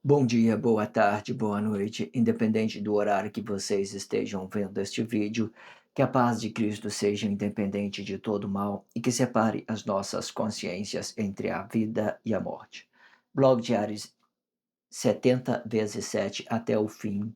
Bom dia, boa tarde, boa noite, independente do horário que vocês estejam vendo este vídeo, que a paz de Cristo seja independente de todo mal e que separe as nossas consciências entre a vida e a morte. Blog Diários 70 vezes 7 até o fim,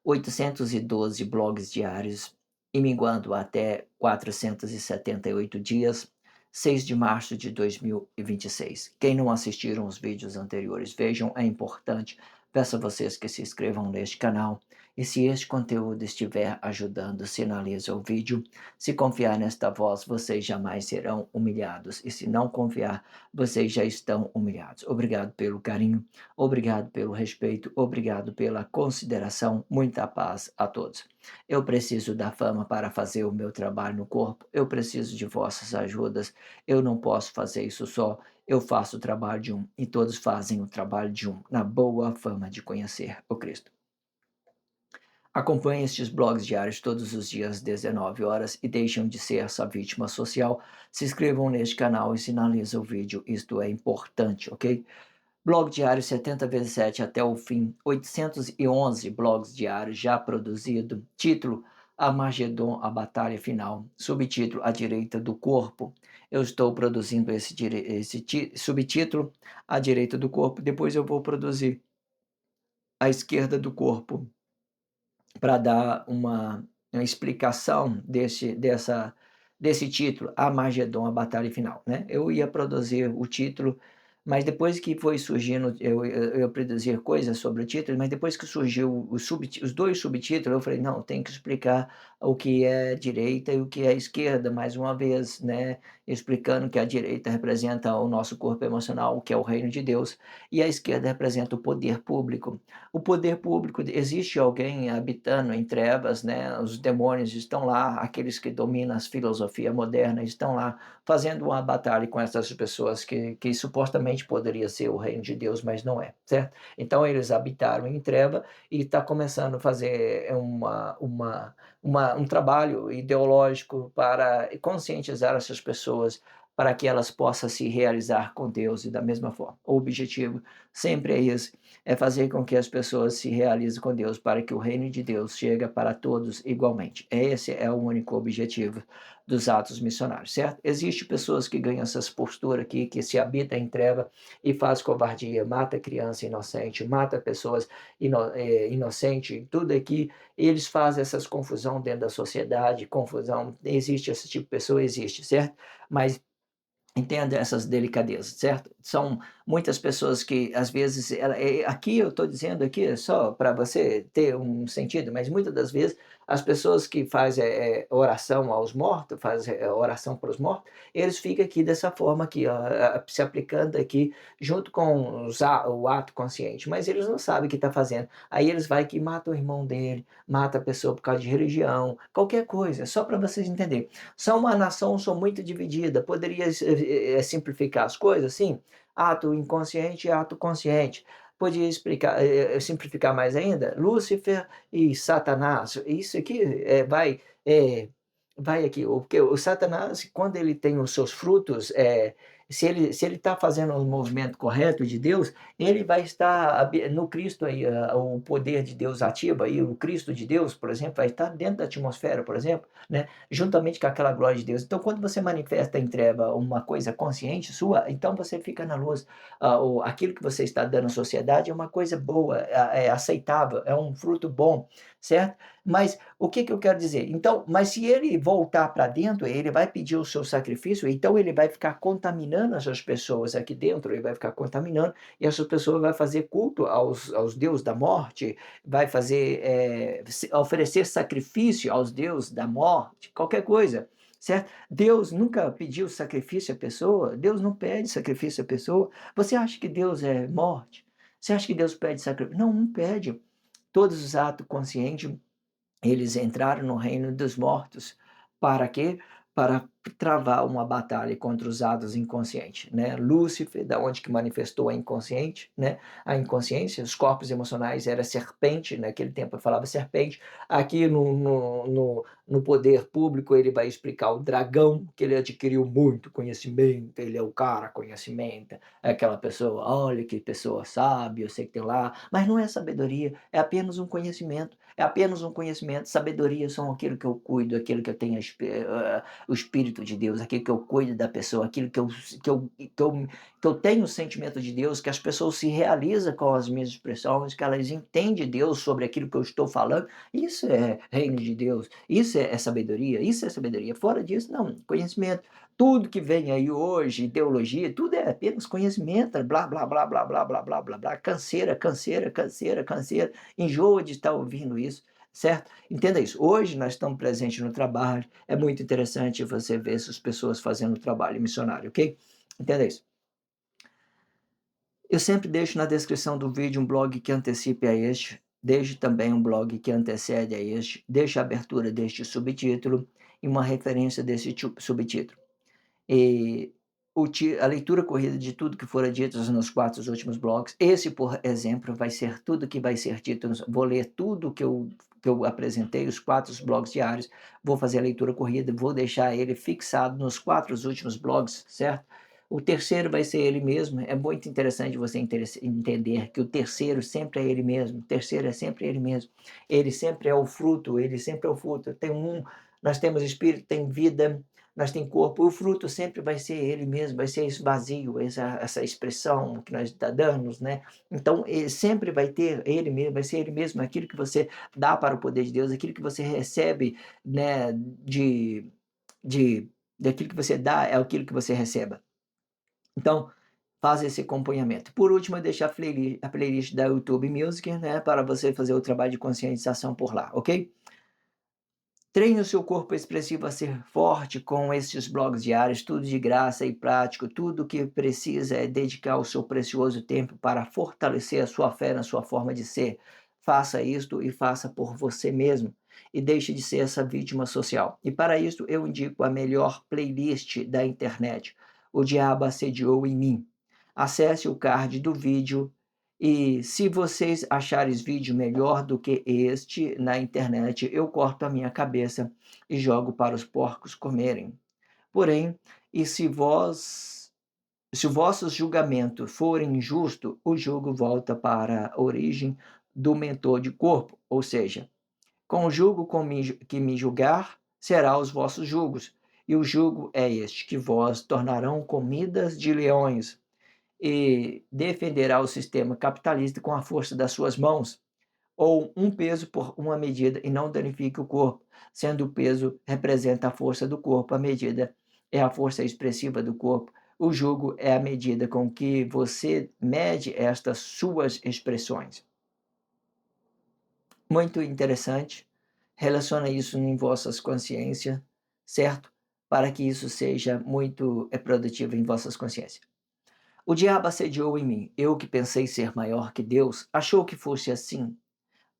812 blogs diários e minguando até 478 dias, 6 de março de 2026. Quem não assistiram os vídeos anteriores, vejam, é importante. Peço a vocês que se inscrevam neste canal e se este conteúdo estiver ajudando, sinalize o vídeo. Se confiar nesta voz, vocês jamais serão humilhados e se não confiar, vocês já estão humilhados. Obrigado pelo carinho. Obrigado pelo respeito, obrigado pela consideração, muita paz a todos. Eu preciso da fama para fazer o meu trabalho no corpo, eu preciso de vossas ajudas, eu não posso fazer isso só, eu faço o trabalho de um e todos fazem o trabalho de um, na boa fama de conhecer o Cristo. Acompanhe estes blogs diários todos os dias às 19 horas e deixem de ser essa vítima social. Se inscrevam neste canal e sinalizem o vídeo, isto é importante, ok? Blog diário 70 vezes 7 até o fim, 811 blogs diários já produzido. Título: Armagedon, a batalha final. Subtítulo: A direita do corpo. Eu estou produzindo esse subtítulo, A direita do corpo. Depois eu vou produzir a esquerda do corpo para dar uma explicação desse título, Armagedon, a batalha final, né? Eu ia produzir o título, mas depois que foi surgindo, eu produzir coisas sobre o título, mas depois que surgiu os dois subtítulos, eu falei, não, tem que explicar o que é direita e o que é esquerda, mais uma vez, né? Explicando que a direita representa o nosso corpo emocional, que é o reino de Deus, e a esquerda representa o poder público. O poder público, existe alguém habitando em trevas, né? Os demônios estão lá, aqueles que dominam a filosofia moderna estão lá fazendo uma batalha com essas pessoas que supostamente poderia ser o reino de Deus, mas não é, certo? Então eles habitaram em treva e está começando a fazer um trabalho ideológico para conscientizar essas pessoas para que elas possam se realizar com Deus e da mesma forma. O objetivo sempre é esse, é fazer com que as pessoas se realizem com Deus, para que o reino de Deus chegue para todos igualmente. Esse é o único objetivo dos atos missionários, certo? Existem pessoas que ganham essas posturas aqui, que se habitam em treva e faz covardia, mata criança inocente, mata pessoas inocentes, tudo aqui, eles fazem essas confusão dentro da sociedade, confusão, existe esse tipo de pessoa, existe, certo? Mas entenda essas delicadezas, certo? São muitas pessoas que, às vezes, aqui eu estou dizendo aqui só para você ter um sentido, mas muitas das vezes as pessoas que fazem oração aos mortos, fazem oração para os mortos, eles ficam aqui dessa forma aqui, ó, se aplicando aqui junto com o ato consciente, mas eles não sabem o que está fazendo. Aí eles vai que mata o irmão dele, mata a pessoa por causa de religião, qualquer coisa, só para vocês entenderem. São uma nação, são muito dividida. Poderia simplificar as coisas, sim. Ato inconsciente e ato consciente. Podia explicar, simplificar mais ainda. Lúcifer e Satanás. Isso aqui vai aqui, porque o Satanás, quando ele tem os seus frutos, se ele está fazendo o movimento correto de Deus, ele vai estar no Cristo aí, o poder de Deus ativa aí, o Cristo de Deus, por exemplo, vai estar dentro da atmosfera, por exemplo, né? Juntamente com aquela glória de Deus. Então, quando você manifesta em treva uma coisa consciente sua, então você fica na luz. Aquilo que você está dando à sociedade é uma coisa boa, é aceitável, é um fruto bom, certo? Mas o que que eu quero dizer? Então, mas se ele voltar para dentro, ele vai pedir o seu sacrifício, então ele vai ficar contaminando essas pessoas aqui dentro, ele vai ficar contaminando, e essa pessoa vai fazer culto aos deuses da morte, vai fazer, oferecer sacrifício aos deuses da morte, qualquer coisa, certo? Deus nunca pediu sacrifício à pessoa, Deus não pede sacrifício à pessoa. Você acha que Deus é morte? Você acha que Deus pede sacrifício? Não, não pede. Todos os atos conscientes eles entraram no reino dos mortos. Para quê? para travar uma batalha contra os hados inconscientes, né? Lúcifer, da onde que manifestou a inconsciente, né? A inconsciência, os corpos emocionais era serpente, naquele tempo eu falava serpente. Aqui no poder público ele vai explicar o dragão, que ele adquiriu muito conhecimento, ele é o cara conhecimento, é aquela pessoa, olha que pessoa sábia, eu sei que tem lá, mas não é sabedoria, é apenas um conhecimento, é apenas um conhecimento. Sabedoria são aquilo que eu cuido, aquilo que eu tenho o Espírito de Deus, aquilo que eu cuido da pessoa, aquilo que eu tenho o sentimento de Deus, que as pessoas se realizam com as minhas expressões, que elas entendem Deus sobre aquilo que eu estou falando. Isso é reino de Deus, isso é sabedoria, isso é sabedoria. Fora disso, não, conhecimento. Tudo que vem aí hoje, ideologia, tudo é apenas conhecimento, blá, blá, blá, blá, blá, blá, blá, blá, blá, canseira, canseira, canseira, canseira, enjoa de estar ouvindo isso, certo? Entenda isso. Hoje nós estamos presentes no trabalho, é muito interessante você ver essas pessoas fazendo trabalho missionário, ok? Entenda isso. Eu sempre deixo na descrição do vídeo um blog que antecipe a este, deixo também um blog que antecede a este, deixo a abertura deste subtítulo e uma referência desse subtítulo. E a leitura corrida de tudo que fora dito nos 4 últimos blogs, esse, por exemplo, vai ser tudo que vai ser dito, vou ler tudo que eu apresentei, os 4 blogs diários, vou fazer a leitura corrida, vou deixar ele fixado nos 4 últimos blogs, certo? O terceiro vai ser ele mesmo, é muito interessante você entender que o terceiro sempre é ele mesmo, o terceiro é sempre ele mesmo, ele sempre é o fruto, ele sempre é o fruto, nós temos espírito, tem vida, nós tem corpo, o fruto sempre vai ser ele mesmo, vai ser esse vazio, essa expressão que nós está dando, né? Então, ele sempre vai ter ele mesmo, vai ser ele mesmo, aquilo que você dá para o poder de Deus, aquilo que você recebe, né, de daquilo que você dá é aquilo que você receba. Então, faz esse acompanhamento. Por último, eu deixo a playlist da YouTube Music, né, para você fazer o trabalho de conscientização por lá, ok? Treine o seu corpo expressivo a ser forte com esses blogs diários, tudo de graça e prático. Tudo o que precisa é dedicar o seu precioso tempo para fortalecer a sua fé na sua forma de ser. Faça isto e faça por você mesmo. E deixe de ser essa vítima social. E para isso eu indico a melhor playlist da internet. O Diabo Assediou em Mim. Acesse o card do vídeo e se vocês acharem vídeo melhor do que este na internet, eu corto a minha cabeça e jogo para os porcos comerem. Porém, e se o vosso julgamento for injusto, o jugo volta para a origem do mentor de corpo, ou seja, com o jugo que me julgar, será os vossos jugos, e o jugo é este, que vós tornarão comidas de leões, e defenderá o sistema capitalista com a força das suas mãos, ou um peso por uma medida e não danifique o corpo, sendo o peso representa a força do corpo, a medida é a força expressiva do corpo, o jugo é a medida com que você mede estas suas expressões. Muito interessante, relaciona isso em vossas consciências, certo? Para que isso seja muito produtivo em vossas consciências. O diabo assediou em mim, eu que pensei ser maior que Deus, achou que fosse assim.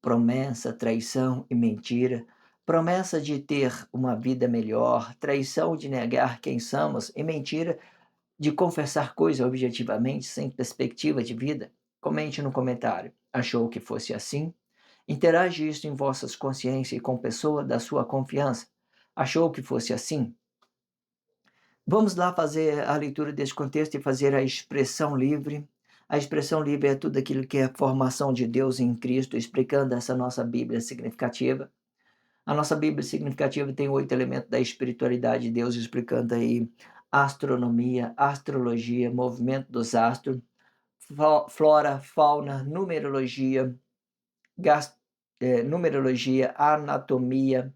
Promessa, traição e mentira, promessa de ter uma vida melhor, traição de negar quem somos e mentira de confessar coisas objetivamente sem perspectiva de vida. Comente no comentário. Achou que fosse assim? Interage isso em vossas consciências e com pessoa da sua confiança. Achou que fosse assim? Vamos lá fazer a leitura desse contexto e fazer a expressão livre. A expressão livre é tudo aquilo que é a formação de Deus em Cristo, explicando essa nossa Bíblia significativa. A nossa Bíblia significativa tem 8 elementos da espiritualidade de Deus, explicando aí astronomia, astrologia, movimento dos astros, flora, fauna, numerologia, anatomia,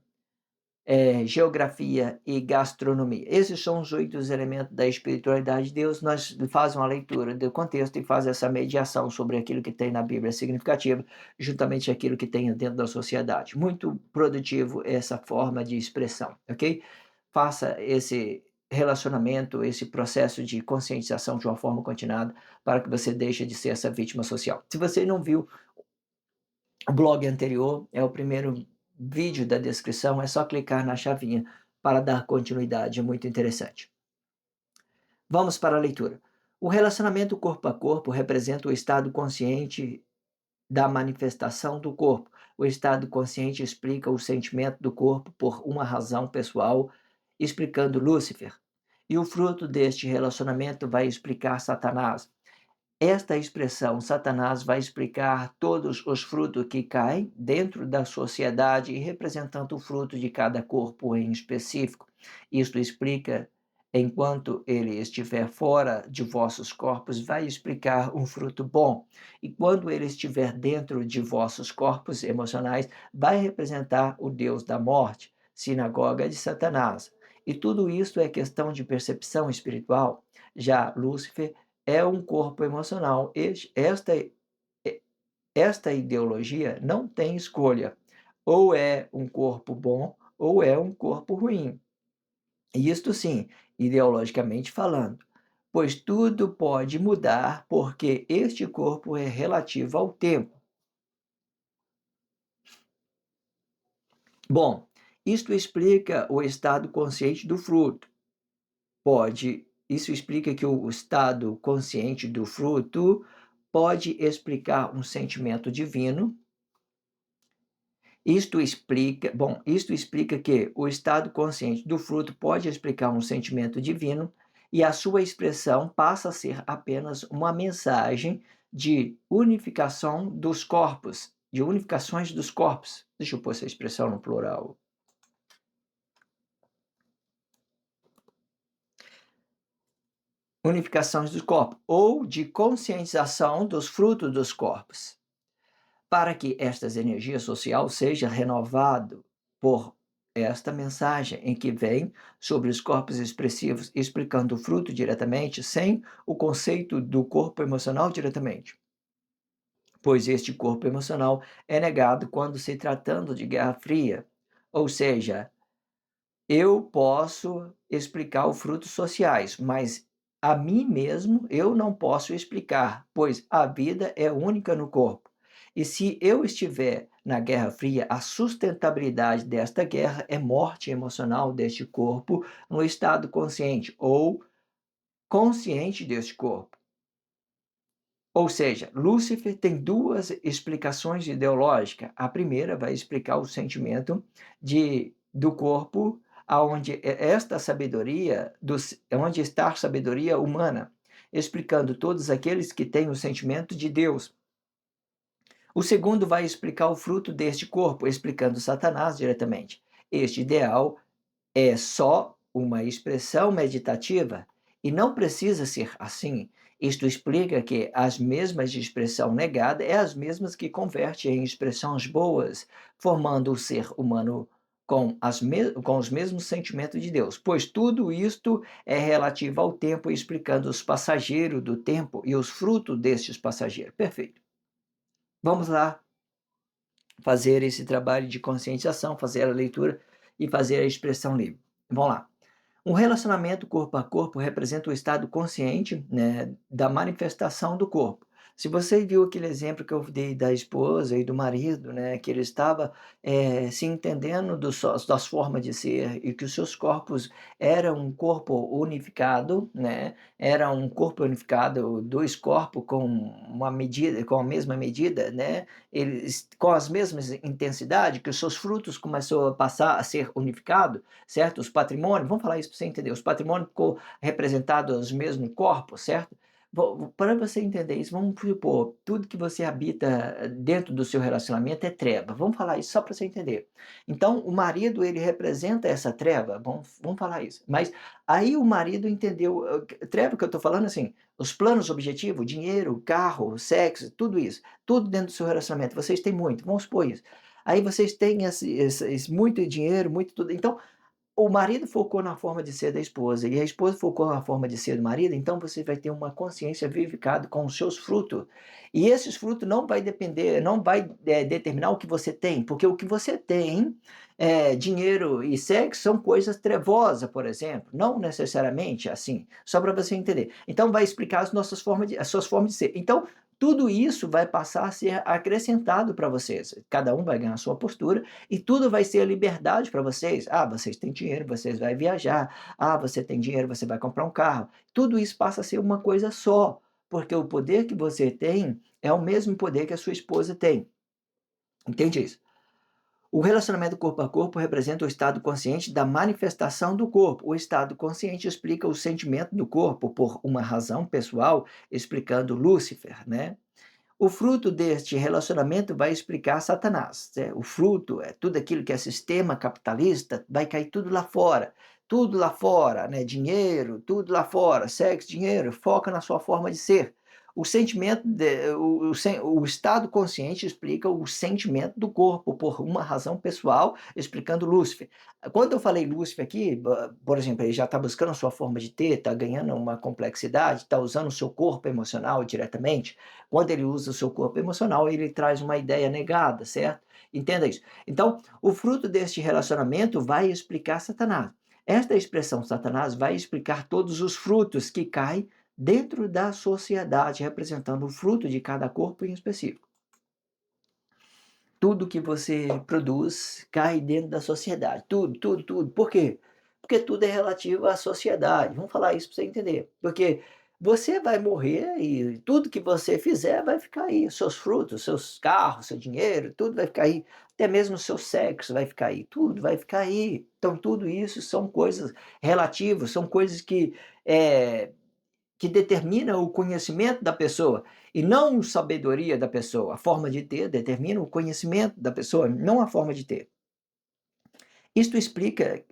geografia e gastronomia. Esses são os 8 elementos da espiritualidade de Deus. Nós fazemos uma leitura do contexto e faz essa mediação sobre aquilo que tem na Bíblia significativa, juntamente aquilo que tem dentro da sociedade. Muito produtivo essa forma de expressão, ok? Faça esse relacionamento, esse processo de conscientização de uma forma continuada para que você deixe de ser essa vítima social. Se você não viu o blog anterior, é o primeiro vídeo da descrição, é só clicar na chavinha para dar continuidade, é muito interessante. Vamos para a leitura. O relacionamento corpo a corpo representa o estado consciente da manifestação do corpo. O estado consciente explica o sentimento do corpo por uma razão pessoal, explicando Lúcifer. E o fruto deste relacionamento vai explicar Satanás. Esta expressão, Satanás, vai explicar todos os frutos que caem dentro da sociedade e representando o fruto de cada corpo em específico. Isto explica, enquanto ele estiver fora de vossos corpos, vai explicar um fruto bom. E quando ele estiver dentro de vossos corpos emocionais, vai representar o Deus da morte, sinagoga de Satanás. E tudo isso é questão de percepção espiritual. Já Lúcifer é um corpo emocional. Esta ideologia não tem escolha. Ou é um corpo bom ou é um corpo ruim. Isto sim, ideologicamente falando, pois tudo pode mudar porque este corpo é relativo ao tempo. Bom, isto explica o estado consciente do fruto. Isso explica que o estado consciente do fruto pode explicar um sentimento divino. Isto explica que o estado consciente do fruto pode explicar um sentimento divino e a sua expressão passa a ser apenas uma mensagem de unificação dos corpos, de unificações dos corpos. Deixa eu pôr essa expressão no plural. Unificações dos corpos, ou de conscientização dos frutos dos corpos, para que estas energias social seja renovado por esta mensagem em que vem sobre os corpos expressivos, explicando o fruto diretamente, sem o conceito do corpo emocional diretamente. Pois este corpo emocional é negado quando se tratando de Guerra Fria, ou seja, eu posso explicar os frutos sociais, mas a mim mesmo eu não posso explicar, pois a vida é única no corpo. E se eu estiver na Guerra Fria, a sustentabilidade desta guerra é morte emocional deste corpo no estado consciente ou consciente deste corpo. Ou seja, Lúcifer tem duas explicações ideológicas. A primeira vai explicar o sentimento do corpo, aonde esta sabedoria, onde está a sabedoria humana, explicando todos aqueles que têm o sentimento de Deus. O segundo vai explicar o fruto deste corpo, explicando Satanás diretamente. Este ideal é só uma expressão meditativa e não precisa ser assim. Isto explica que as mesmas de expressão negada é as mesmas que converte em expressões boas, formando o ser humano com os mesmos sentimentos de Deus, pois tudo isto é relativo ao tempo, explicando os passageiros do tempo e os frutos destes passageiros. Perfeito. Vamos lá fazer esse trabalho de conscientização, fazer a leitura e fazer a expressão livre. Vamos lá. Um relacionamento corpo a corpo representa o estado consciente, né, da manifestação do corpo. Se você viu aquele exemplo que eu dei da esposa e do marido, né, que ele estava se entendendo das formas de ser e que os seus corpos eram um corpo unificado, né, era um corpo unificado, dois corpos com uma medida, com a mesma medida, né, eles com as mesmas intensidade, que os seus frutos começou a passar a ser unificado, certo? Os patrimônios, vamos falar isso para você entender, os patrimônios ficou representados nos mesmos corpos, certo? Para você entender isso, vamos supor, tudo que você habita dentro do seu relacionamento é treva. Vamos falar isso só para você entender. Então, o marido, ele representa essa treva, vamos falar isso. Mas aí o marido entendeu, treva que eu estou falando assim, os planos objetivos, dinheiro, carro, sexo, tudo isso, tudo dentro do seu relacionamento. Vocês têm muito, vamos supor isso. Aí vocês têm esse muito dinheiro, muito tudo. Então, o marido focou na forma de ser da esposa e a esposa focou na forma de ser do marido, então você vai ter uma consciência vivificada com os seus frutos. E esses frutos não vai depender, não vai determinar o que você tem, porque o que você tem, dinheiro e sexo, são coisas trevosas, por exemplo, não necessariamente assim, só para você entender. Então vai explicar as suas formas de ser. Então, tudo isso vai passar a ser acrescentado para vocês. Cada um vai ganhar a sua postura e tudo vai ser liberdade para vocês. Ah, vocês têm dinheiro, vocês vão viajar. Ah, você tem dinheiro, você vai comprar um carro. Tudo isso passa a ser uma coisa só, porque o poder que você tem é o mesmo poder que a sua esposa tem. Entende isso? O relacionamento corpo a corpo representa o estado consciente da manifestação do corpo. O estado consciente explica o sentimento do corpo por uma razão pessoal, explicando Lúcifer, né? O fruto deste relacionamento vai explicar Satanás. Né? O fruto é tudo aquilo que é sistema capitalista, vai cair tudo lá fora. Tudo lá fora, né? Dinheiro, tudo lá fora, sexo, dinheiro, foca na sua forma de ser. O sentimento, o estado consciente explica o sentimento do corpo por uma razão pessoal, explicando Lúcifer. Quando eu falei Lúcifer aqui, por exemplo, ele já está buscando a sua forma de ter, está ganhando uma complexidade, está usando o seu corpo emocional diretamente. Quando ele usa o seu corpo emocional, ele traz uma ideia negada, certo? Entenda isso. Então, o fruto deste relacionamento vai explicar Satanás. Esta expressão Satanás vai explicar todos os frutos que caem dentro da sociedade, representando o fruto de cada corpo em específico. Tudo que você produz cai dentro da sociedade. Tudo, tudo, tudo. Por quê? Porque tudo é relativo à sociedade. Vamos falar isso para você entender. Porque você vai morrer e tudo que você fizer vai ficar aí. Seus frutos, seus carros, seu dinheiro, tudo vai ficar aí. Até mesmo o seu sexo vai ficar aí. Tudo vai ficar aí. Então, tudo isso são coisas relativas, são coisas que determina o conhecimento da pessoa e não a sabedoria da pessoa. A forma de ter determina o conhecimento da pessoa, não a forma de ter. Isto explica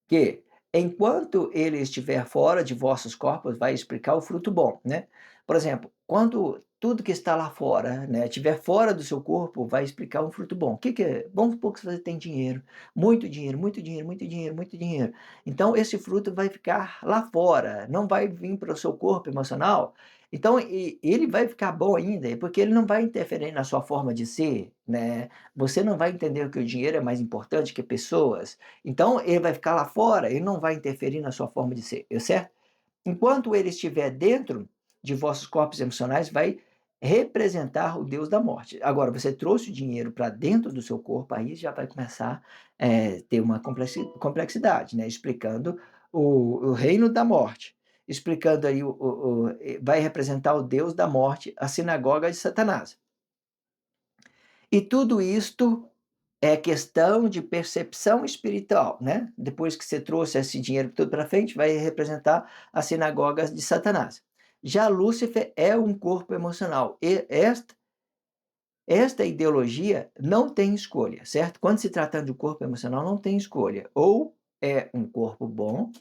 que, enquanto ele estiver fora de vossos corpos, vai explicar o fruto bom, né? Por exemplo, quando tudo que está lá fora, né, estiver fora do seu corpo, vai explicar um fruto bom. O que que é? Vamos supor que você tem dinheiro, muito dinheiro, muito dinheiro, muito dinheiro, muito dinheiro. Então, esse fruto vai ficar lá fora, não vai vir para o seu corpo emocional. Então, ele vai ficar bom ainda, porque ele não vai interferir na sua forma de ser, né? Você não vai entender que o dinheiro é mais importante que pessoas, então, ele vai ficar lá fora, ele não vai interferir na sua forma de ser, certo? Enquanto ele estiver dentro de vossos corpos emocionais, vai representar o Deus da morte. Agora, você trouxe o dinheiro para dentro do seu corpo, aí já vai começar a ter uma complexidade, né? Explicando o reino da morte. Explicando aí, vai representar o Deus da morte, a sinagoga de Satanás. E tudo isto é questão de percepção espiritual, né? Depois que você trouxe esse dinheiro tudo para frente, vai representar as sinagogas de Satanás. Já Lúcifer é um corpo emocional. E esta ideologia não tem escolha, certo? Quando se trata de um corpo emocional, não tem escolha. Ou é um corpo bom,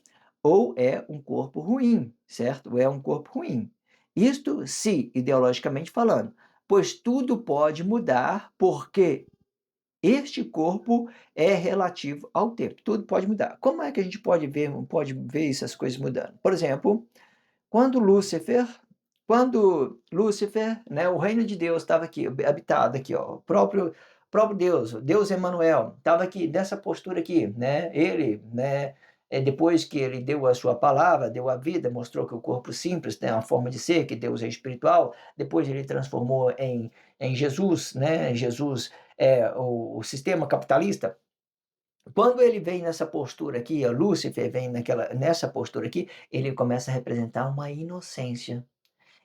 ou é um corpo ruim, certo? Ou é um corpo ruim. Isto se, ideologicamente falando, pois tudo pode mudar, porque este corpo é relativo ao tempo, tudo pode mudar. Como é que a gente pode ver essas coisas mudando? Por exemplo, quando Lúcifer, né, o reino de Deus estava aqui, habitado aqui, ó, o próprio Deus, o Deus Emanuel, estava aqui nessa postura aqui, né? Ele, né, depois que ele deu a sua palavra, deu a vida, mostrou que o corpo simples tem uma forma de ser, que Deus é espiritual. Depois ele transformou em Jesus, né? Jesus é o sistema capitalista. Quando ele vem nessa postura aqui, o Lúcifer vem nessa postura aqui, ele começa a representar uma inocência.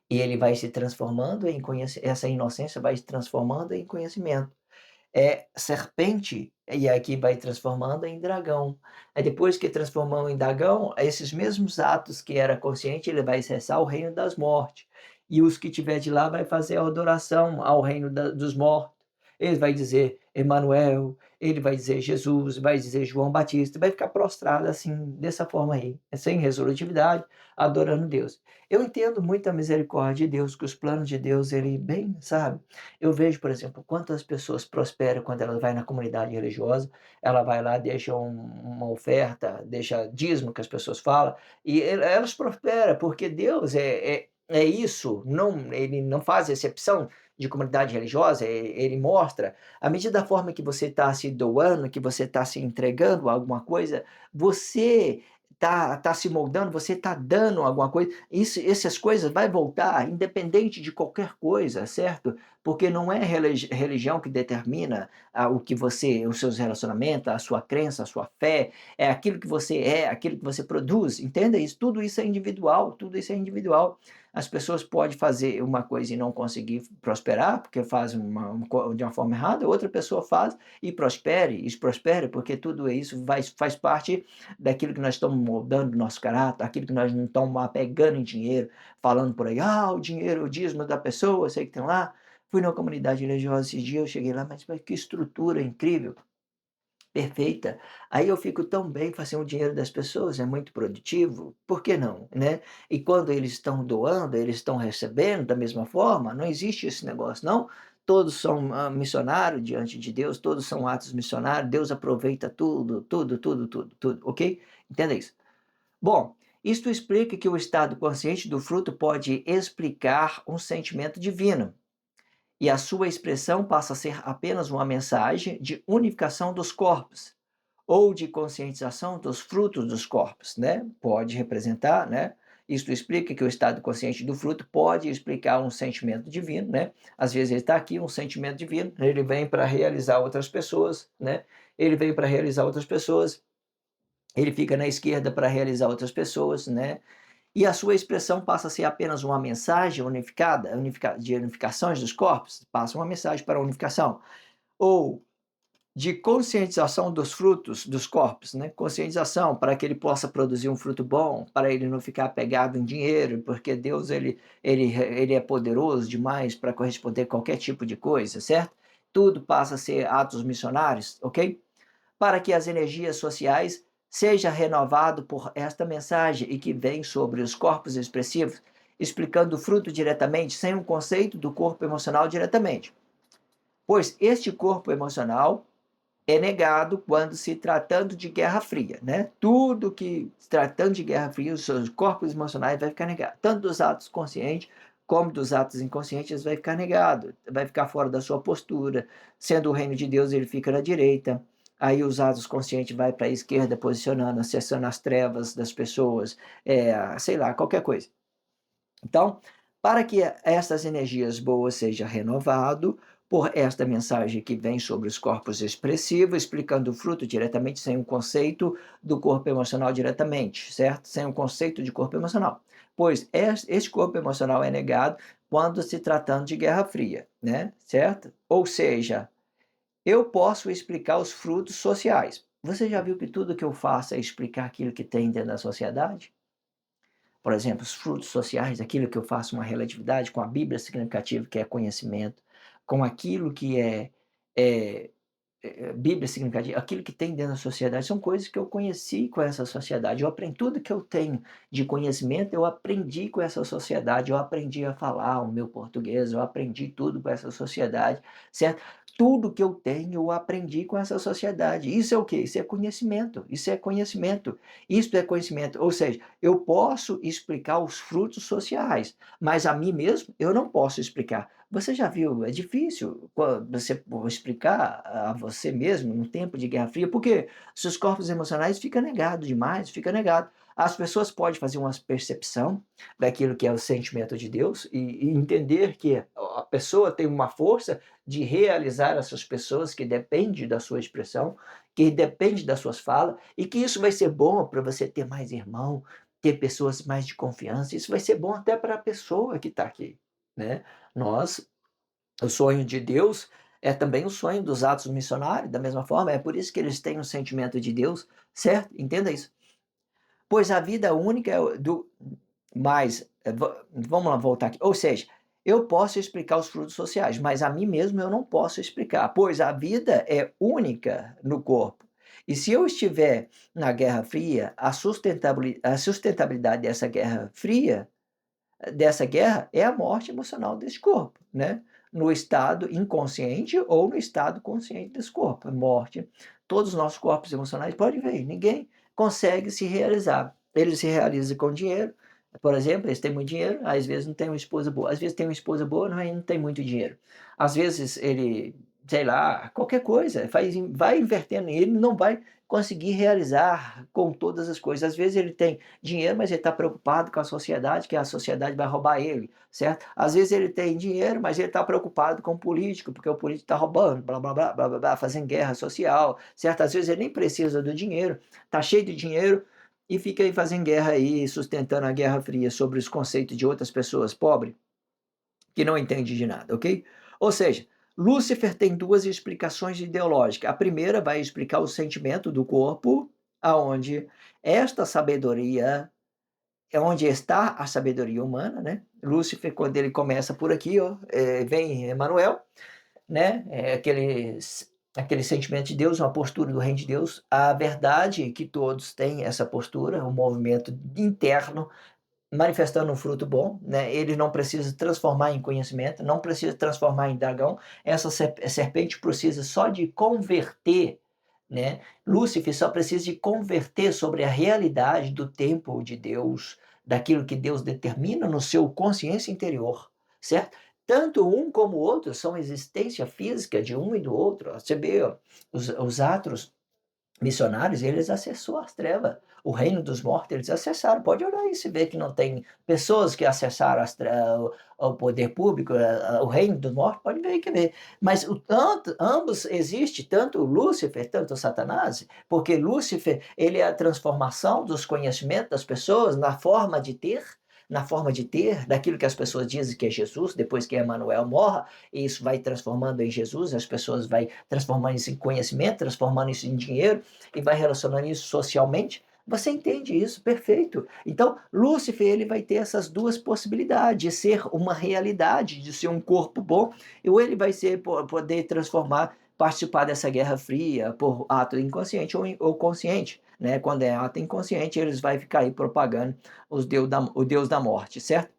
E ele vai se transformando em conhecimento, essa inocência vai se transformando em conhecimento. É serpente, e aqui vai transformando em dragão. Aí depois que transformou em dragão, esses mesmos atos que era consciente, ele vai acessar o reino das mortes. E os que tiver de lá vai fazer a adoração ao reino dos mortos. Ele vai dizer Emanuel, ele vai dizer Jesus, vai dizer João Batista, vai ficar prostrado assim, dessa forma aí, sem resolutividade, adorando Deus. Eu entendo muito a misericórdia de Deus, que os planos de Deus, ele bem, sabe? Eu vejo, por exemplo, quantas pessoas prosperam quando ela vai na comunidade religiosa, ela vai lá, deixa uma oferta, deixa dízimo que as pessoas falam, e elas prosperam, porque Deus é isso, não, ele não faz exceção de comunidade religiosa, ele mostra, à medida da forma que você está se doando, que você está se entregando a alguma coisa, você tá se moldando, você está dando alguma coisa, essas coisas vai voltar independente de qualquer coisa, certo? Porque não é religião que determina o que você, os seus relacionamentos, a sua crença, a sua fé, é aquilo que você é, aquilo que você produz, entenda isso, tudo isso é individual, tudo isso é individual. As pessoas podem fazer uma coisa e não conseguir prosperar, porque faz de uma forma errada, outra pessoa faz e prospere, porque tudo isso faz parte daquilo que nós estamos moldando nosso caráter, aquilo que nós não estamos apegando em dinheiro, falando por aí, o dinheiro, o dízimo da pessoa, sei que tem lá. Fui numa comunidade religiosa esses dias, eu cheguei lá, mas que estrutura incrível, perfeita. Aí eu fico tão bem, falo assim, o dinheiro das pessoas é muito produtivo, por que não, né? E quando eles estão doando, eles estão recebendo da mesma forma, não existe esse negócio, não. Todos são missionários diante de Deus, todos são atos missionários, Deus aproveita tudo, tudo, tudo, tudo, tudo, ok? Entenda isso. Bom, isto explica que o estado consciente do fruto pode explicar um sentimento divino, e a sua expressão passa a ser apenas uma mensagem de unificação dos corpos, ou de conscientização dos frutos dos corpos, né? Pode representar, né? Isto explica que o estado consciente do fruto pode explicar um sentimento divino, né? Às vezes ele está aqui, um sentimento divino, ele vem para realizar outras pessoas, né? Ele vem para realizar outras pessoas, ele fica na esquerda para realizar outras pessoas, né? E a sua expressão passa a ser apenas uma mensagem unificada, de unificações dos corpos, passa uma mensagem para a unificação. Ou de conscientização dos frutos dos corpos, né? Conscientização para que ele possa produzir um fruto bom, para ele não ficar apegado em dinheiro, porque Deus ele é poderoso demais para corresponder a qualquer tipo de coisa, certo? Tudo passa a ser atos missionários, ok? Para que as energias sociais seja renovado por esta mensagem e que vem sobre os corpos expressivos, explicando o fruto diretamente, sem um conceito do corpo emocional diretamente. Pois este corpo emocional é negado quando se tratando de Guerra Fria, né? Tudo que se tratando de Guerra Fria, os seus corpos emocionais vai ficar negado, tanto dos atos conscientes como dos atos inconscientes vai ficar negado, vai ficar fora da sua postura, sendo o reino de Deus ele fica na direita, aí os atos conscientes vai para a esquerda posicionando, acessando as trevas das pessoas, sei lá, qualquer coisa. Então, para que essas energias boas seja renovado por esta mensagem que vem sobre os corpos expressivos, explicando o fruto diretamente, sem o conceito do corpo emocional diretamente, certo? Sem o conceito de corpo emocional. Pois este corpo emocional é negado quando se tratando de Guerra Fria, né? Certo? Ou seja, eu posso explicar os frutos sociais. Você já viu que tudo que eu faço é explicar aquilo que tem dentro da sociedade? Por exemplo, os frutos sociais, aquilo que eu faço uma relatividade com a Bíblia significativa, que é conhecimento, com aquilo que é Bíblia significativa, aquilo que tem dentro da sociedade, são coisas que eu conheci com essa sociedade. Eu aprendi tudo que eu tenho de conhecimento, eu aprendi com essa sociedade, eu aprendi a falar o meu português, eu aprendi tudo com essa sociedade, certo? Tudo que eu tenho, eu aprendi com essa sociedade. Isso é o quê? Isso é conhecimento. Isso é conhecimento. Isso é conhecimento. Ou seja, eu posso explicar os frutos sociais, mas a mim mesmo eu não posso explicar. Você já viu, é difícil você explicar a você mesmo num tempo de Guerra Fria, porque seus corpos emocionais ficam negados demais, fica negado. As pessoas podem fazer uma percepção daquilo que é o sentimento de Deus e entender que a pessoa tem uma força de realizar essas pessoas que depende da sua expressão, que depende das suas falas, e que isso vai ser bom para você ter mais irmão, ter pessoas mais de confiança, isso vai ser bom até para a pessoa que está aqui, né? Nós, o sonho de Deus é também o sonho dos atos missionários, da mesma forma, é por isso que eles têm o sentimento de Deus, certo? Entenda isso. Pois a vida única é do mas vamos lá voltar aqui. Ou seja, eu posso explicar os frutos sociais, mas a mim mesmo eu não posso explicar, pois a vida é única no corpo. E se eu estiver na Guerra Fria, a sustentabilidade dessa guerra é a morte emocional desse corpo, né? No estado inconsciente ou no estado consciente desse corpo. A morte. Todos os nossos corpos emocionais, pode ver, ninguém consegue se realizar. Eles se realizam com dinheiro. Por exemplo, eles têm muito dinheiro, às vezes não tem uma esposa boa. Às vezes tem uma esposa boa, mas não tem muito dinheiro. Às vezes ele sei lá, qualquer coisa, vai invertendo, e ele não vai conseguir realizar com todas as coisas. Às vezes ele tem dinheiro, mas ele está preocupado com a sociedade, que a sociedade vai roubar ele, certo? Às vezes ele tem dinheiro, mas ele está preocupado com o político, porque o político está roubando, blá, blá, blá, blá, blá, blá, fazendo guerra social, certo? Às vezes ele nem precisa do dinheiro, está cheio de dinheiro e fica aí fazendo guerra aí, sustentando a Guerra Fria sobre os conceitos de outras pessoas pobres que não entende de nada, ok? Ou seja, Lúcifer tem duas explicações ideológicas. A primeira vai explicar o sentimento do corpo, aonde esta sabedoria é onde está a sabedoria humana, né? Lúcifer, quando ele começa por aqui, ó, vem Emmanuel, né? Aquele sentimento de Deus, uma postura do reino de Deus. A verdade é que todos têm essa postura, um movimento interno manifestando um fruto bom, né? Ele não precisa transformar em conhecimento, não precisa transformar em dragão. Essa serpente precisa só de converter, né? Lúcifer só precisa de converter sobre a realidade do tempo de Deus, daquilo que Deus determina no seu consciência interior, certo? Tanto um como o outro são existência física de um e do outro. Você vê, ó, os atros missionários, eles acessou as trevas. O reino dos mortos, eles acessaram. Pode olhar aí, se vê que não tem pessoas que acessaram o poder público, o reino dos mortos, pode ver aí que vê. Mas ambos existem, tanto Lúcifer, tanto Satanás, porque Lúcifer, ele é a transformação dos conhecimentos das pessoas na forma de ter, daquilo que as pessoas dizem que é Jesus, depois que Emmanuel morra, e isso vai transformando em Jesus, as pessoas vai transformando isso em conhecimento, transformando isso em dinheiro, e vai relacionando isso socialmente. Você entende isso? Perfeito. Então, Lúcifer, ele vai ter essas duas possibilidades, de ser uma realidade, de ser um corpo bom, ou ele vai poder transformar, participar dessa guerra fria por ato inconsciente ou consciente. Né? Quando é ato inconsciente, eles vão ficar aí propagando o Deus da morte, certo?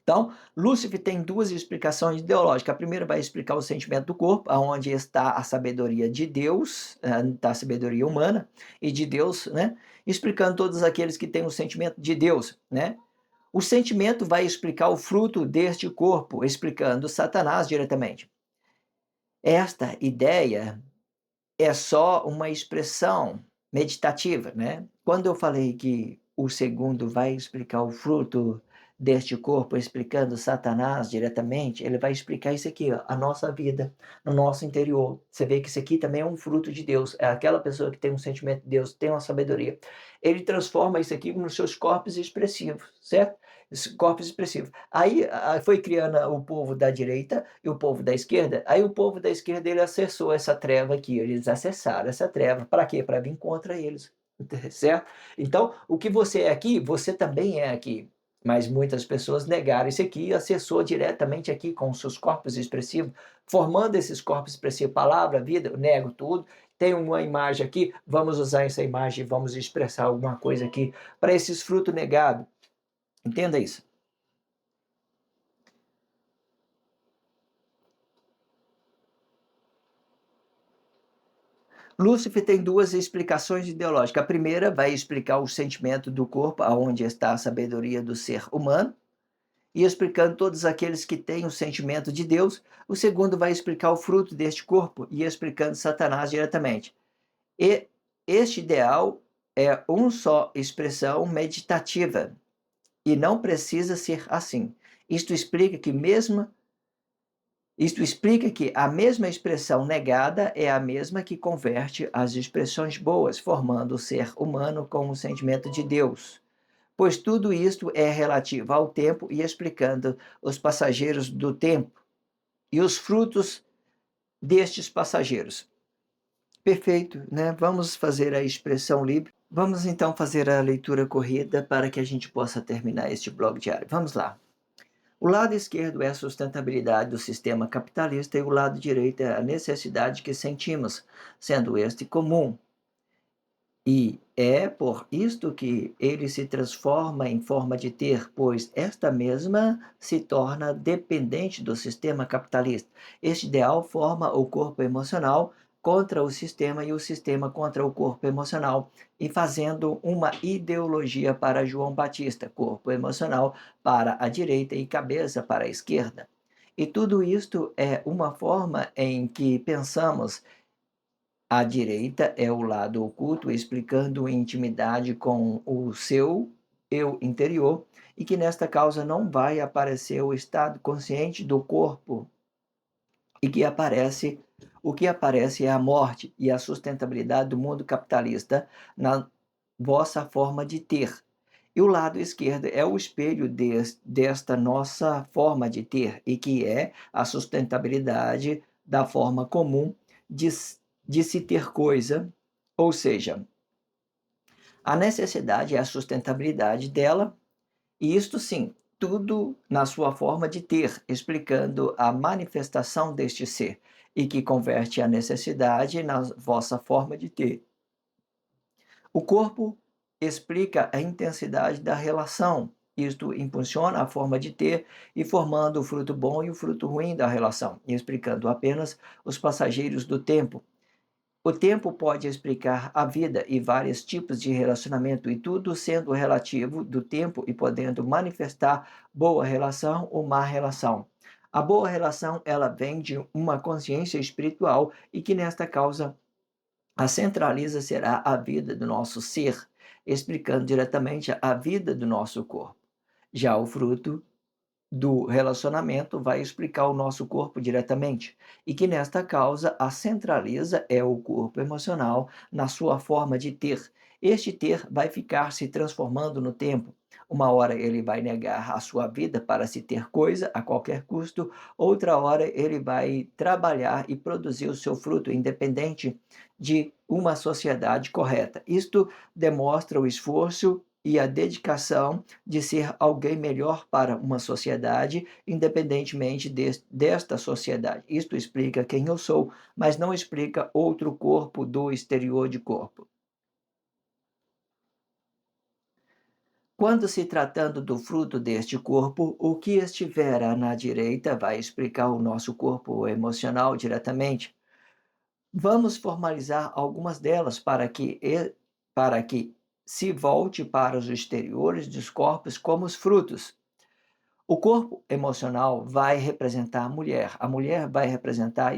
Então, Lúcifer tem duas explicações ideológicas. A primeira vai explicar o sentimento do corpo, aonde está a sabedoria de Deus, está a sabedoria humana e de Deus, né? Explicando todos aqueles que têm o sentimento de Deus, né? O sentimento vai explicar o fruto deste corpo, explicando Satanás diretamente. Esta ideia é só uma expressão meditativa, né? Quando eu falei que o segundo vai explicar o fruto deste corpo, explicando Satanás diretamente, ele vai explicar isso aqui, ó, a nossa vida, no nosso interior. Você vê que isso aqui também é um fruto de Deus. É aquela pessoa que tem um sentimento de Deus, tem uma sabedoria. Ele transforma isso aqui nos seus corpos expressivos, certo? Corpos expressivos. Aí foi criando o povo da direita e o povo da esquerda. Aí o povo da esquerda ele acessou essa treva aqui, eles acessaram essa treva. Para quê? Para vir contra eles, certo? Então, o que você é aqui, você também é aqui. Mas muitas pessoas negaram isso aqui e acessou diretamente aqui com os seus corpos expressivos, formando esses corpos expressivos, palavra, vida, eu nego tudo. Tem uma imagem aqui, vamos usar essa imagem, vamos expressar alguma coisa aqui para esses frutos negados. Entenda isso. Lúcifer tem duas explicações ideológicas. A primeira vai explicar o sentimento do corpo, aonde está a sabedoria do ser humano, e explicando todos aqueles que têm o sentimento de Deus. O segundo vai explicar o fruto deste corpo e explicando Satanás diretamente. E este ideal é uma só expressão meditativa e não precisa ser assim. Isto explica que a mesma expressão negada é a mesma que converte as expressões boas, formando o ser humano com o sentimento de Deus. Pois tudo isto é relativo ao tempo e explicando os passageiros do tempo e os frutos destes passageiros. Perfeito, né? Vamos fazer a expressão livre. Vamos então fazer a leitura corrida para que a gente possa terminar este blog diário. Vamos lá. O lado esquerdo é a sustentabilidade do sistema capitalista e o lado direito é a necessidade que sentimos, sendo este comum. E é por isto que ele se transforma em forma de ter, pois esta mesma se torna dependente do sistema capitalista. Este ideal forma o corpo emocional contra o sistema e o sistema contra o corpo emocional, e fazendo uma ideologia para João Batista, corpo emocional para a direita e cabeça para a esquerda. E tudo isto é uma forma em que pensamos. À direita é o lado oculto, explicando intimidade com o seu eu interior, e que nesta causa não vai aparecer o estado consciente do corpo, e que aparece o que aparece é a morte e a sustentabilidade do mundo capitalista na vossa forma de ter. E o lado esquerdo é o espelho desta nossa forma de ter, e que é a sustentabilidade da forma comum de, de se ter coisa, ou seja, a necessidade é a sustentabilidade dela, e isto sim, tudo na sua forma de ter, explicando a manifestação deste ser, e que converte a necessidade na vossa forma de ter. O corpo explica a intensidade da relação. Isto impulsiona a forma de ter e formando o fruto bom e o fruto ruim da relação, explicando apenas os passageiros do tempo. O tempo pode explicar a vida e vários tipos de relacionamento, e tudo sendo relativo do tempo e podendo manifestar boa relação ou má relação. A boa relação, ela vem de uma consciência espiritual, e que nesta causa a centraliza será a vida do nosso ser, explicando diretamente a vida do nosso corpo. Já o fruto do relacionamento vai explicar o nosso corpo diretamente, e que nesta causa a centraliza é o corpo emocional na sua forma de ter. Este ter vai ficar se transformando no tempo. Uma hora ele vai negar a sua vida para se ter coisa a qualquer custo, outra hora ele vai trabalhar e produzir o seu fruto, independente de uma sociedade correta. Isto demonstra o esforço e a dedicação de ser alguém melhor para uma sociedade, independentemente desta sociedade. Isto explica quem eu sou, mas não explica outro corpo do exterior de corpo. Quando se tratando do fruto deste corpo, o que estiver na direita vai explicar o nosso corpo emocional diretamente. Vamos formalizar algumas delas para que se volte para os exteriores dos corpos como os frutos. O corpo emocional vai representar a mulher vai representar a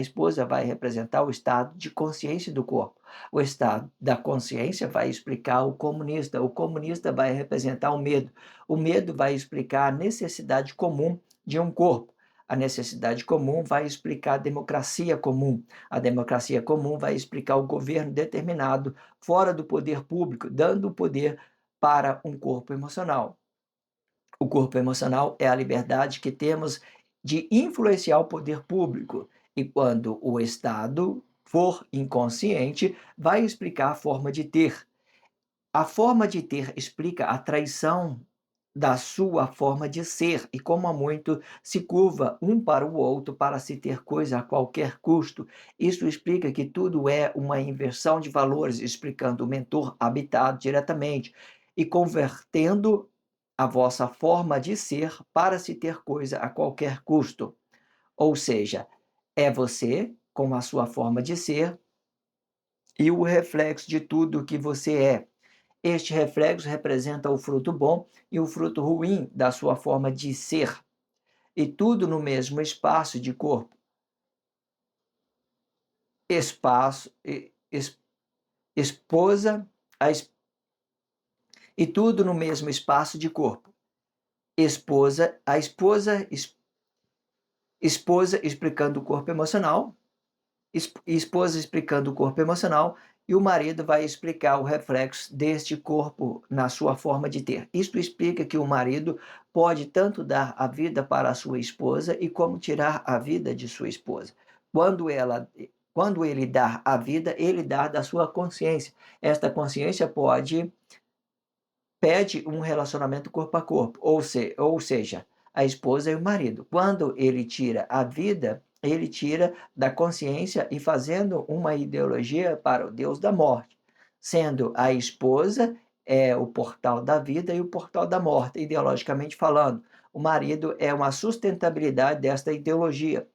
esposa vai representar o estado de consciência do corpo. O estado da consciência vai explicar o comunista vai representar o medo vai explicar a necessidade comum de um corpo. A necessidade comum vai explicar a democracia comum vai explicar o governo determinado fora do poder público, dando o poder para um corpo emocional. O corpo emocional é a liberdade que temos de influenciar o poder público. E quando o Estado for inconsciente, vai explicar a forma de ter. A forma de ter explica a traição da sua forma de ser, e como há muito se curva um para o outro para se ter coisa a qualquer custo. Isso explica que tudo é uma inversão de valores, explicando o mentor habitado diretamente e convertendo a vossa forma de ser para se ter coisa a qualquer custo. Ou seja, é você com a sua forma de ser e o reflexo de tudo que você é. Este reflexo representa o fruto bom e o fruto ruim da sua forma de ser, e tudo no mesmo espaço de corpo. Espaço, esposa, e tudo no mesmo espaço de corpo. Esposa explicando o corpo emocional, esposa explicando o corpo emocional, e o marido vai explicar o reflexo deste corpo na sua forma de ter. Isto explica que o marido pode tanto dar a vida para a sua esposa e como tirar a vida de sua esposa. Quando ele dá a vida, ele dá da sua consciência. Esta consciência pede um relacionamento corpo a corpo, ou seja, a esposa e o marido. Quando ele tira a vida, ele tira da consciência e fazendo uma ideologia para o Deus da morte, sendo a esposa o portal da vida e o portal da morte, ideologicamente falando. O marido é uma sustentabilidade desta ideologia.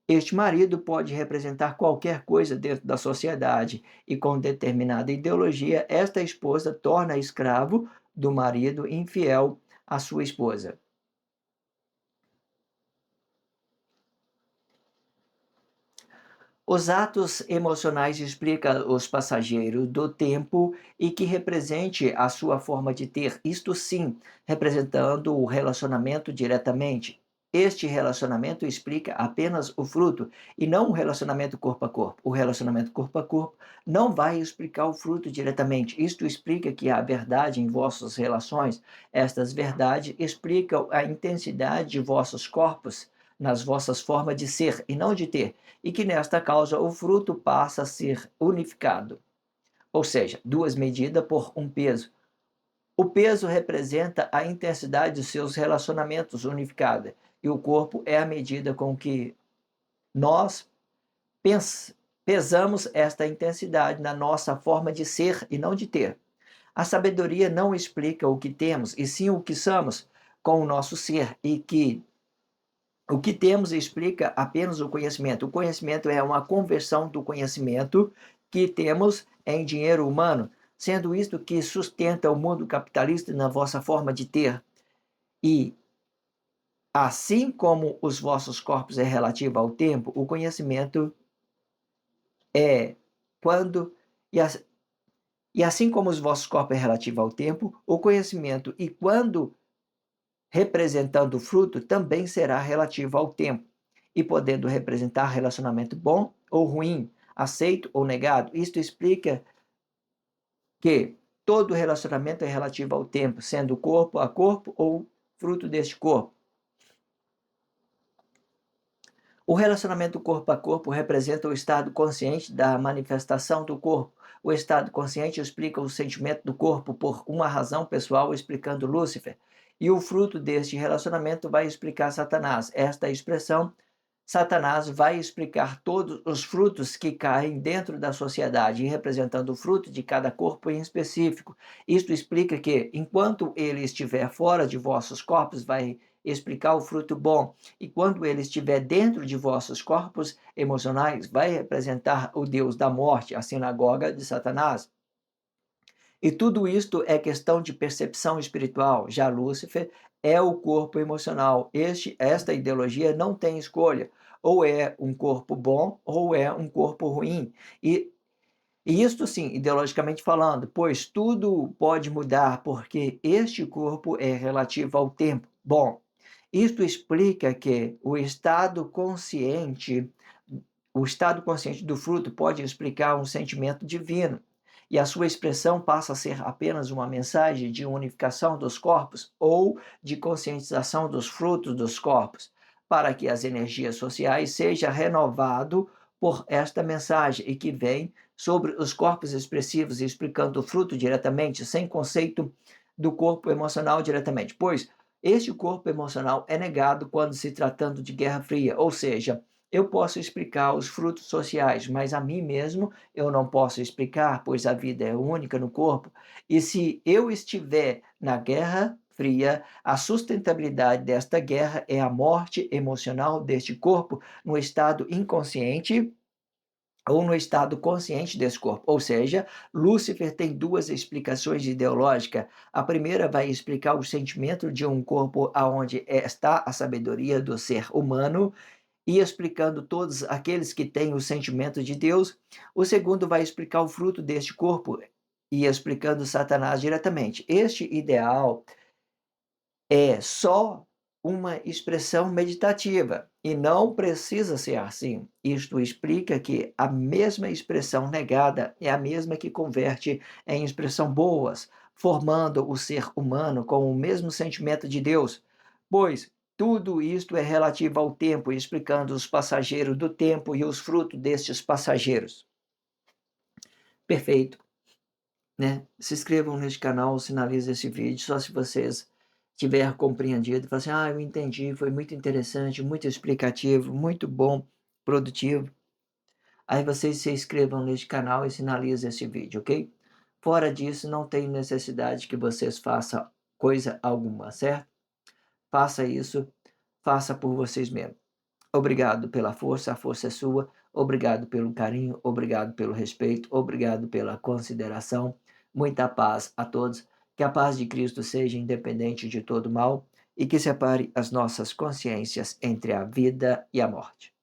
Este marido pode representar qualquer coisa dentro da sociedade, e com determinada ideologia, esta esposa torna escravo do marido infiel à sua esposa. Os atos emocionais explica os passageiros do tempo e que represente a sua forma de ter, isto sim, representando o relacionamento diretamente. Este relacionamento explica apenas o fruto e não o relacionamento corpo a corpo. O relacionamento corpo a corpo não vai explicar o fruto diretamente. Isto explica que há verdade em vossas relações. Estas verdades explicam a intensidade de vossos corpos nas vossas formas de ser e não de ter, e que nesta causa o fruto passa a ser unificado, ou seja, duas medidas por um peso. O peso representa a intensidade dos seus relacionamentos unificada, e o corpo é a medida com que nós pesamos esta intensidade na nossa forma de ser e não de ter. A sabedoria não explica o que temos, e sim o que somos com o nosso ser, e que o que temos explica apenas o conhecimento. O conhecimento é uma conversão do conhecimento que temos em dinheiro humano, sendo isto que sustenta o mundo capitalista na vossa forma de ter. E, assim como os vossos corpos é relativo ao tempo, o conhecimento é quando. E, e assim como os vossos corpos é relativo ao tempo, o conhecimento e quando representando o fruto também será relativo ao tempo e podendo representar relacionamento bom ou ruim, aceito ou negado. Isto explica que todo relacionamento é relativo ao tempo, sendo corpo a corpo ou fruto deste corpo. O relacionamento corpo a corpo representa o estado consciente da manifestação do corpo. O estado consciente explica o sentimento do corpo por uma razão pessoal, explicando Lúcifer. E o fruto deste relacionamento vai explicar Satanás. Esta expressão, Satanás vai explicar todos os frutos que caem dentro da sociedade, representando o fruto de cada corpo em específico. Isto explica que, enquanto ele estiver fora de vossos corpos, vai explicar o fruto bom, e quando ele estiver dentro de vossos corpos emocionais, vai representar o Deus da morte, a sinagoga de Satanás. E tudo isto é questão de percepção espiritual. Já Lúcifer é o corpo emocional. Esta ideologia não tem escolha. Ou é um corpo bom ou é um corpo ruim. E isto sim, ideologicamente falando, pois tudo pode mudar porque este corpo é relativo ao tempo. Bom, isto explica que o estado consciente do fruto pode explicar um sentimento divino, e a sua expressão passa a ser apenas uma mensagem de unificação dos corpos ou de conscientização dos frutos dos corpos, para que as energias sociais sejam renovado por esta mensagem e que vem sobre os corpos expressivos, explicando o fruto diretamente, sem conceito do corpo emocional diretamente, pois este corpo emocional é negado quando se tratando de Guerra Fria, ou seja, eu posso explicar os frutos sociais, mas a mim mesmo eu não posso explicar, pois a vida é única no corpo. E se eu estiver na Guerra Fria, a sustentabilidade desta guerra é a morte emocional deste corpo no estado inconsciente ou no estado consciente desse corpo. Ou seja, Lúcifer tem duas explicações ideológicas. A primeira vai explicar o sentimento de um corpo aonde está a sabedoria do ser humano, e explicando todos aqueles que têm o sentimento de Deus. O segundo vai explicar o fruto deste corpo e explicando Satanás diretamente. Este ideal é só uma expressão meditativa e não precisa ser assim. Isto explica que a mesma expressão negada é a mesma que converte em expressão boas, formando o ser humano com o mesmo sentimento de Deus, pois tudo isto é relativo ao tempo, explicando os passageiros do tempo e os frutos destes passageiros. Perfeito, né? Se inscrevam neste canal, sinalizem esse vídeo, só se vocês tiver compreendido, falar assim, eu entendi, foi muito interessante, muito explicativo, muito bom, produtivo. Aí vocês se inscrevam neste canal e sinalizem esse vídeo, ok? Fora disso, não tem necessidade que vocês façam coisa alguma, certo? Faça isso, faça por vocês mesmos. Obrigado pela força, a força é sua. Obrigado pelo carinho, obrigado pelo respeito, obrigado pela consideração. Muita paz a todos. Que a paz de Cristo seja independente de todo mal e que separe as nossas consciências entre a vida e a morte.